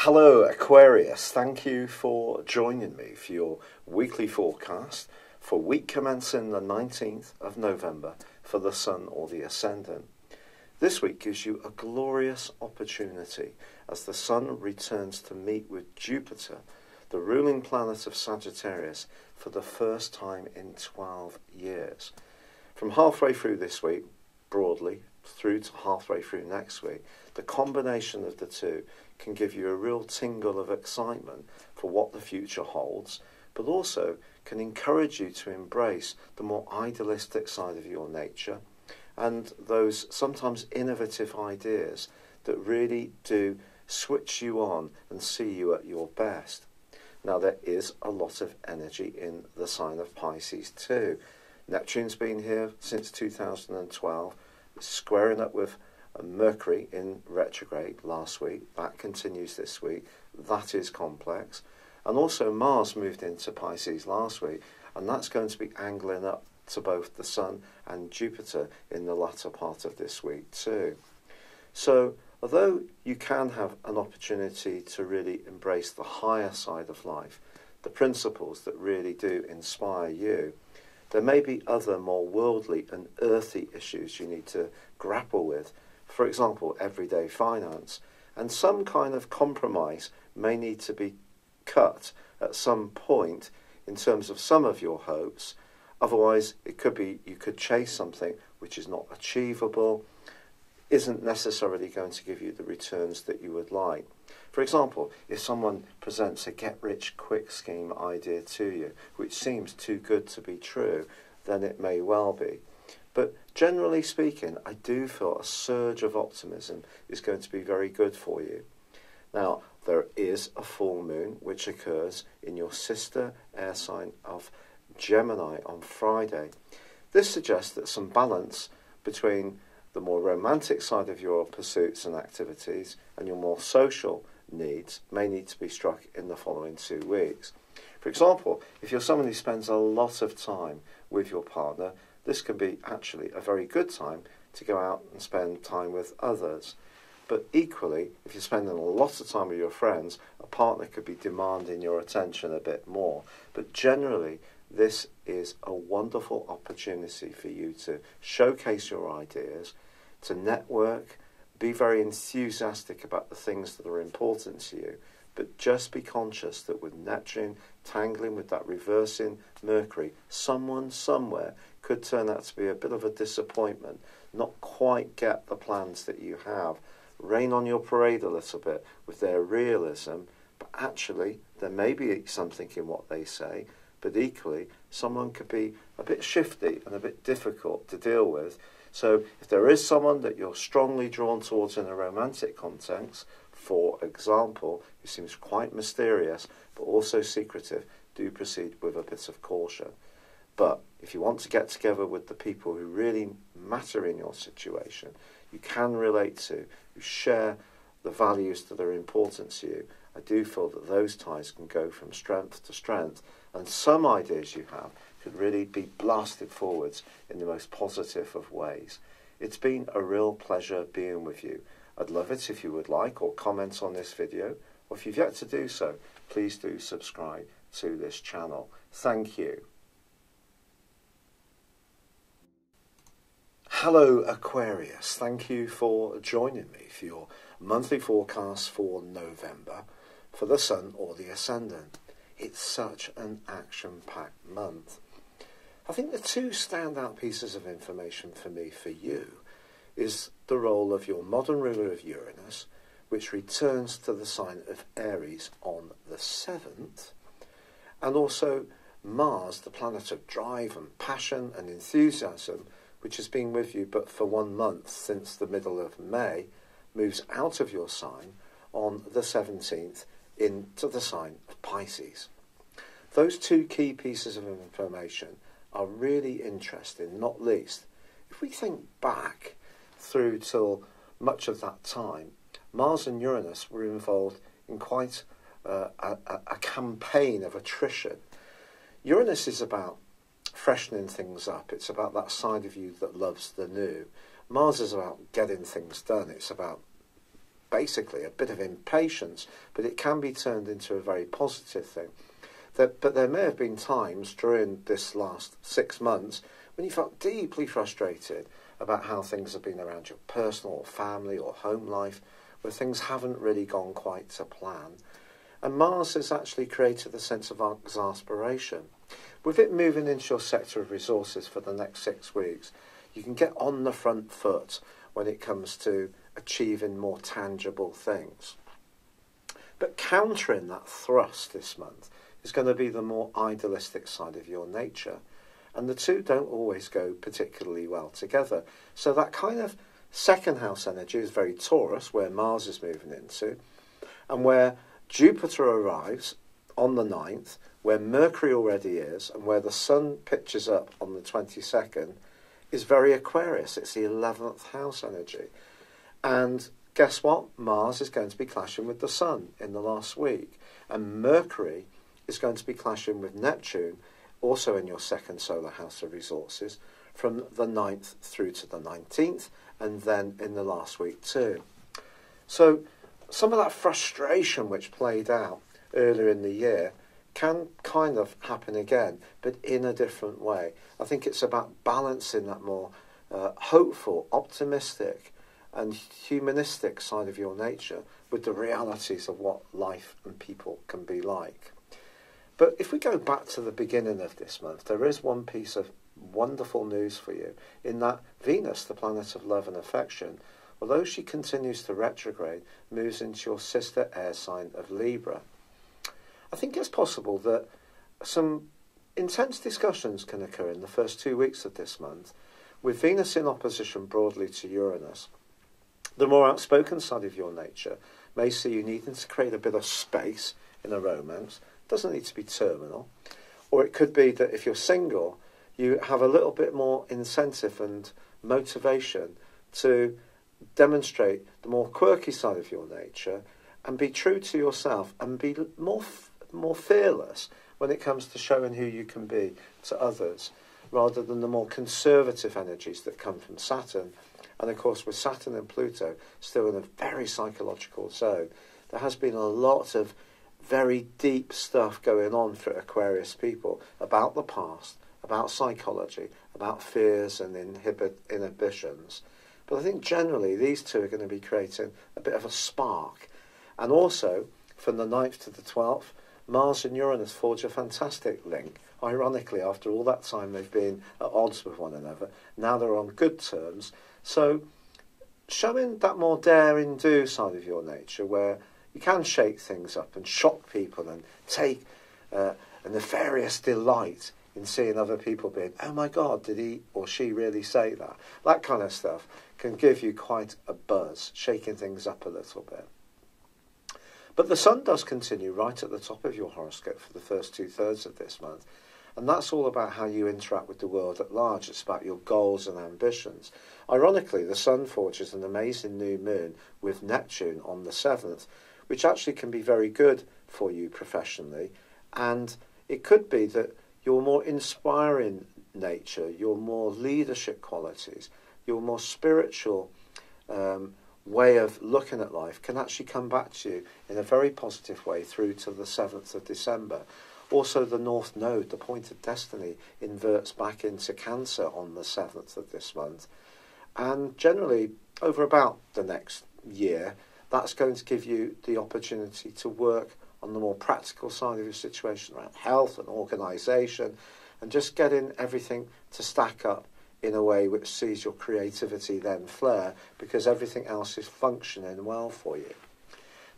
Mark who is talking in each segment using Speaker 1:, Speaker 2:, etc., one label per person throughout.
Speaker 1: Hello Aquarius, thank you for joining me for your weekly forecast for week commencing the 19th of November for the Sun or the Ascendant. This week gives you a glorious opportunity as the Sun returns to meet with Jupiter, the ruling planet of Sagittarius, for the first time in 12 years. From halfway through this week, broadly, through to halfway through next week, the combination of the two can give you a real tingle of excitement for what the future holds, but also can encourage you to embrace the more idealistic side of your nature and those sometimes innovative ideas that really do switch you on and see you at your best. Now, there is a lot of energy in the sign of Pisces too. Neptune's been here since 2012, squaring up with Mercury in retrograde last week. That continues this week. That is complex. And also Mars moved into Pisces last week, and that's going to be angling up to both the Sun and Jupiter in the latter part of this week too. So although you can have an opportunity to really embrace the higher side of life, the principles that really do inspire you, there may be other more worldly and earthy issues you need to grapple with. For example, everyday finance, and some kind of compromise may need to be cut at some point in terms of some of your hopes. Otherwise, it could be you could chase something which is not achievable, isn't necessarily going to give you the returns that you would like. For example, if someone presents a get-rich-quick scheme idea to you, which seems too good to be true, then it may well be. But generally speaking, I do feel a surge of optimism is going to be very good for you. Now, there is a full moon which occurs in your sister air sign of Gemini on Friday. This suggests that some balance between the more romantic side of your pursuits and activities and your more social needs may need to be struck in the following 2 weeks. For example, if you're someone who spends a lot of time with your partner, this can be actually a very good time to go out and spend time with others. But equally, if you're spending a lot of time with your friends, a partner could be demanding your attention a bit more. But generally, this is a wonderful opportunity for you to showcase your ideas, to network, be very enthusiastic about the things that are important to you, but just be conscious that with Neptune tangling with that reversing Mercury, someone somewhere could turn out to be a bit of a disappointment, not quite get the plans that you have, rain on your parade a little bit with their realism, but actually there may be something in what they say, but equally someone could be a bit shifty and a bit difficult to deal with. So if there is someone that you're strongly drawn towards in a romantic context, for example, who seems quite mysterious but also secretive, do proceed with a bit of caution. But if you want to get together with the people who really matter in your situation, you can relate to, who share the values that are important to you, I do feel that those ties can go from strength to strength, and some ideas you have could really be blasted forwards in the most positive of ways. It's been a real pleasure being with you. I'd love it if you would like or comment on this video, or if you've yet to do so, please do subscribe to this channel. Thank you. Hello Aquarius, thank you for joining me for your monthly forecast for November for the Sun or the Ascendant. It's such an action-packed month. I think the two standout pieces of information for me for you is the role of your modern ruler of Uranus, which returns to the sign of Aries on the 7th, and also Mars, the planet of drive and passion and enthusiasm, which has been with you but for 1 month since the middle of May, moves out of your sign on the 17th into the sign of Pisces. Those two key pieces of information are really interesting, not least if we think back through till much of that time. Mars and Uranus were involved in quite a campaign of attrition. Uranus is about freshening things up. It's about that side of you that loves the new. Mars is about getting things done. It's about basically a bit of impatience, but it can be turned into a very positive thing. But there may have been times during this last 6 months when you felt deeply frustrated about how things have been around your personal or family or home life, where things haven't really gone quite to plan. And Mars has actually created a sense of exasperation. With it moving into your sector of resources for the next 6 weeks, you can get on the front foot when it comes to achieving more tangible things. But countering that thrust this month is going to be the more idealistic side of your nature. And the two don't always go particularly well together. So that kind of second house energy is very Taurus, where Mars is moving into, and where Jupiter arrives on the 9th, where Mercury already is, and where the Sun pitches up on the 22nd, is very Aquarius. It's the 11th house energy. And guess what? Mars is going to be clashing with the Sun in the last week. And Mercury is going to be clashing with Neptune, also in your second solar house of resources, from the 9th through to the 19th, and then in the last week too. So some of that frustration which played out earlier in the year can kind of happen again, but in a different way. I think it's about balancing that more hopeful, optimistic, and humanistic side of your nature with the realities of what life and people can be like. But if we go back to the beginning of this month, there is one piece of wonderful news for you, in that Venus, the planet of love and affection, although she continues to retrograde, moves into your sister air sign of Libra. I think it's possible that some intense discussions can occur in the first 2 weeks of this month, with Venus in opposition broadly to Uranus. The more outspoken side of your nature may see you needing to create a bit of space in a romance. It doesn't need to be terminal. Or it could be that if you're single, you have a little bit more incentive and motivation to demonstrate the more quirky side of your nature and be true to yourself and be more fearless when it comes to showing who you can be to others, rather than the more conservative energies that come from Saturn. And of course, with Saturn and Pluto still in a very psychological zone, there has been a lot of very deep stuff going on for Aquarius people about the past, about psychology, about fears and inhibitions. But I think generally these two are going to be creating a bit of a spark. And also, from the 9th to the 12th, Mars and Uranus forge a fantastic link. Ironically, after all that time they've been at odds with one another, now they're on good terms. So, showing that more dare-and-do side of your nature, where you can shake things up and shock people and take a nefarious delight in seeing other people being, oh my God, did he or she really say that? That kind of stuff can give you quite a buzz, shaking things up a little bit. But the Sun does continue right at the top of your horoscope for the first 2/3 of this month. And that's all about how you interact with the world at large. It's about your goals and ambitions. Ironically, the Sun forges an amazing new moon with Neptune on the 7th, which actually can be very good for you professionally. And it could be that your more inspiring nature, your more leadership qualities, your more spiritual way of looking at life can actually come back to you in a very positive way through to the 7th of December. Also, the North Node, the point of destiny, inverts back into Cancer on the 7th of this month. And generally, over about the next year, that's going to give you the opportunity to work on the more practical side of your situation around health and organisation, and just getting everything to stack up in a way which sees your creativity then flare, because everything else is functioning well for you.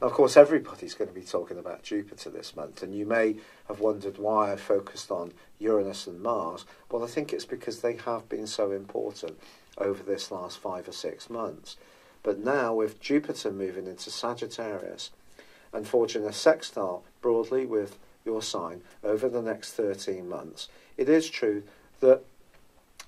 Speaker 1: Now, of course, everybody's going to be talking about Jupiter this month, and you may have wondered why I focused on Uranus and Mars. Well, I think it's because they have been so important over this last 5 or 6 months. But now, with Jupiter moving into Sagittarius and forging a sextile broadly with your sign over the next 13 months, it is true that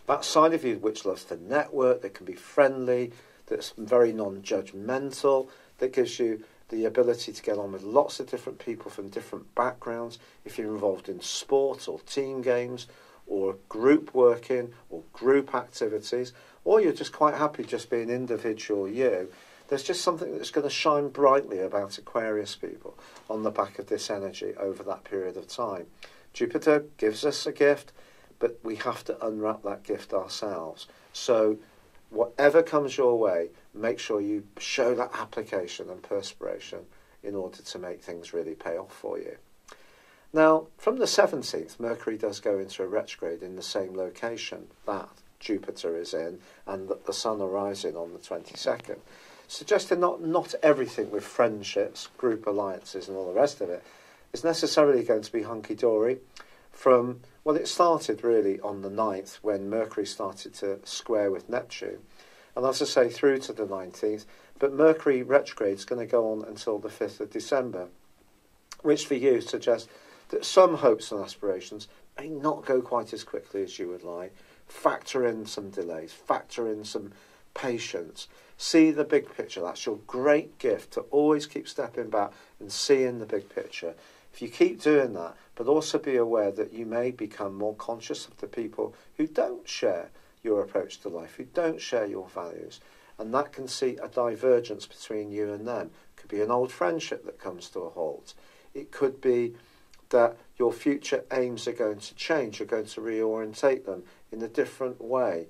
Speaker 1: that side of you which loves to network, that can be friendly, that's very non-judgmental, that gives you the ability to get on with lots of different people from different backgrounds, if you're involved in sport or team games or group working or group activities, or you're just quite happy just being individual you, There's just something that's going to shine brightly about Aquarius people on the back of this energy over that period of time. Jupiter gives us a gift, but we have to unwrap that gift ourselves. So whatever comes your way, make sure you show that application and perspiration in order to make things really pay off for you. Now, from the 17th, Mercury does go into a retrograde in the same location that Jupiter is in and that the Sun arrives in on the 22nd. Suggesting not everything with friendships, group alliances and all the rest of it is necessarily going to be hunky-dory. From, well, it started really on the 9th when Mercury started to square with Neptune. And as I say, through to the 19th, but Mercury retrograde is going to go on until the 5th of December, which for you suggests that some hopes and aspirations may not go quite as quickly as you would like. Factor in some delays, factor in some patience. See the big picture. That's your great gift, to always keep stepping back and seeing the big picture. If you keep doing that, but also be aware that you may become more conscious of the people who don't share your approach to life, who don't share your values, and that can see a divergence between you and them. It could be an old friendship that comes to a halt. It could be that your future aims are going to change. You're going to reorientate them in a different way.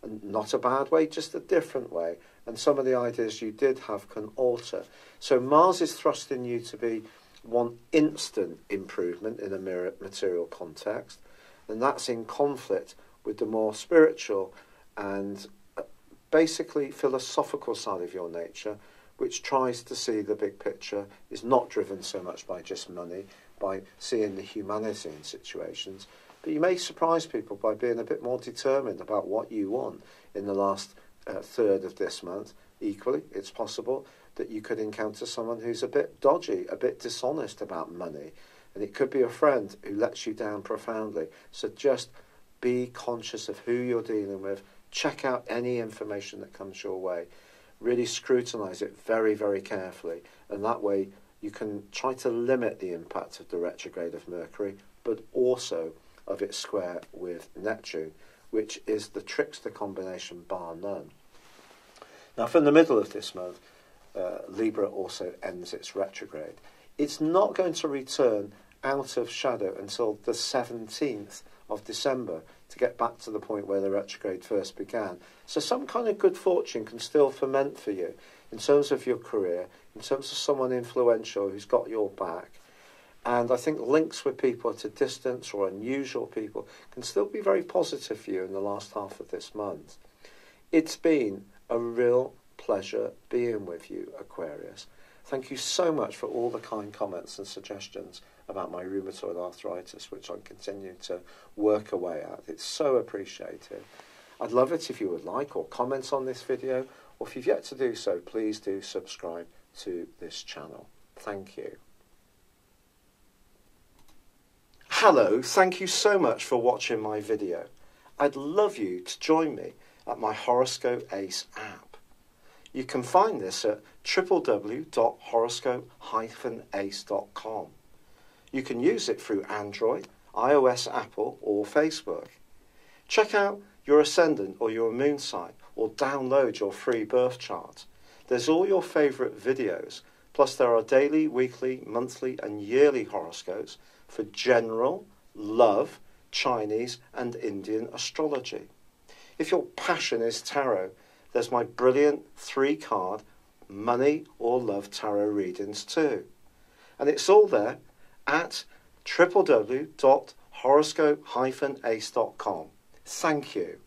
Speaker 1: And not a bad way, just a different way. And some of the ideas you did have can alter. So Mars is thrusting you to be one instant improvement in a material context. And that's in conflict with the more spiritual and basically philosophical side of your nature, which tries to see the big picture, is not driven so much by just money, by seeing the humanity in situations. But you may surprise people by being a bit more determined about what you want in the last third of this month. Equally, it's possible that you could encounter someone who's a bit dodgy, a bit dishonest about money. And it could be a friend who lets you down profoundly. So just be conscious of who you're dealing with. Check out any information that comes your way. Really scrutinise it very, very carefully. And that way you can try to limit the impact of the retrograde of Mercury, but also of its square with Neptune, which is the trickster combination bar none. Now, from the middle of this month, Libra also ends its retrograde. It's not going to return out of shadow until the 17th of December to get back to the point where the retrograde first began. So some kind of good fortune can still ferment for you in terms of your career, in terms of someone influential who's got your back. And I think links with people at a distance or unusual people can still be very positive for you in the last half of this month. It's been a real pleasure being with you, Aquarius. Thank you so much for all the kind comments and suggestions about my rheumatoid arthritis, which I continue to work away at. It's so appreciated. I'd love it if you would like or comment on this video, or if you've yet to do so, please do subscribe to this channel. Thank you. Hello, thank you so much for watching my video. I'd love you to join me at my Horoscope Ace app. You can find this at www.horoscope-ace.com. You can use it through Android, iOS, Apple or Facebook. Check out your ascendant or your moon sign, or download your free birth chart. There's all your favourite videos, plus there are daily, weekly, monthly and yearly horoscopes for general, love, Chinese and Indian astrology. If your passion is tarot, there's my brilliant 3-card money or love tarot readings too. And it's all there at www.horoscope-ace.com. Thank you.